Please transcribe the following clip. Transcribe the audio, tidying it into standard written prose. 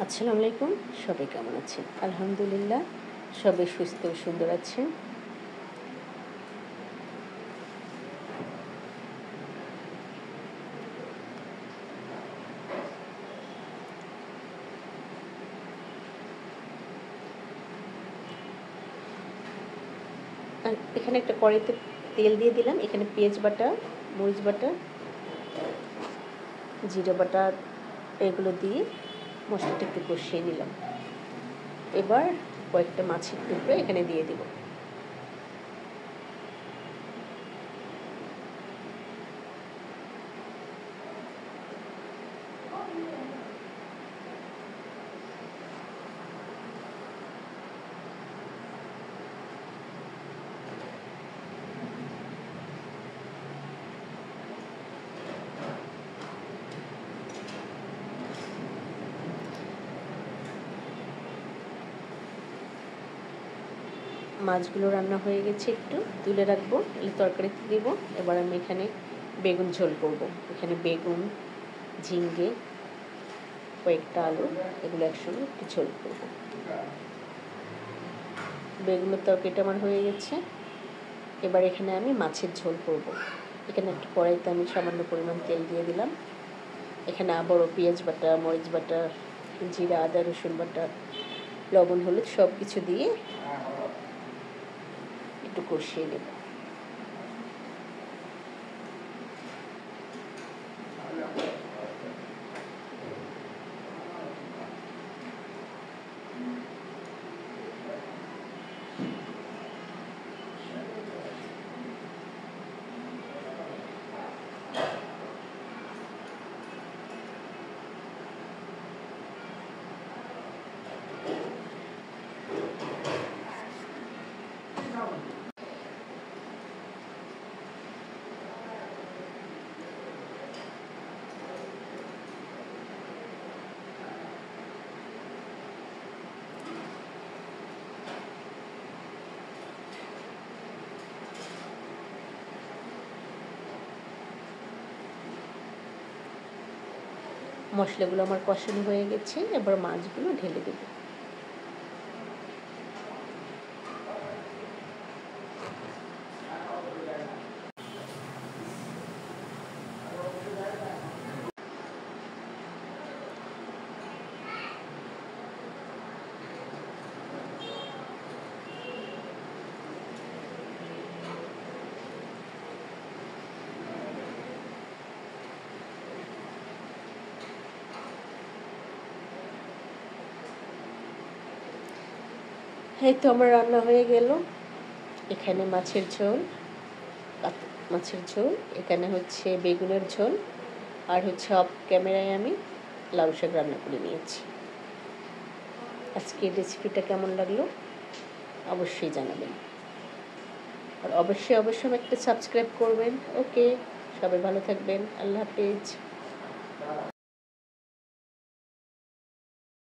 আসসালামু আলাইকুম। সবাই কেমন আছেন? আলহামদুলিল্লাহ সবাই সুস্থ ও সুন্দর আছেন। আর এখানে একটা কড়াইতে তেল দিয়ে দিলাম। এখানে পেঁয়াজ বাটা, মরিচ বাটা, জিরা বাটা এগুলো দিয়ে মশলাটা একটু কষিয়ে নিলাম। এবার কয়েকটা মাছের টুকরো এখানে দিয়ে দিব। মাছগুলো রান্না হয়ে গেছে, একটু তুলে রাখবো, এই তরকারিতে দিব। এবার আমি এখানে বেগুন ঝোল করব। এখানে বেগুন, ঝিঙ্গে, কয়েকটা আলু এগুলো একসঙ্গে একটু ঝোল করব। বেগুনের তরকারিটা আমার হয়ে গেছে। এবার এখানে আমি মাছের ঝোল করব। এখানে একটা কড়াইতে আমি সামান্য পরিমাণ তেল দিয়ে দিলাম। এখানে আবারও পেঁয়াজ বাটা, মরিচ বাটা, জিরা, আদা, রসুন বাটা, লবণ, হলুদ সব কিছু দিয়ে একটু কষিয়ে নেব। মশলাগুলো আমার কষানো হয়ে গেছে। এবার মাছগুলো ঢেলে দেব। এই তো আমার রান্না হয়ে গেল। এখানে মাছের ঝোল, এখানে হচ্ছে বেগুনের ঝোল, আর হচ্ছে অফ ক্যামেরায় আমি লাউ শাক রান্না করে নিয়েছি। আজকের রেসিপিটা কেমন লাগলো অবশ্যই জানাবেন, আর অবশ্যই একটা সাবস্ক্রাইব করবেন। ওকে, সবাই ভালো থাকবেন। আল্লাহ হাফেজ।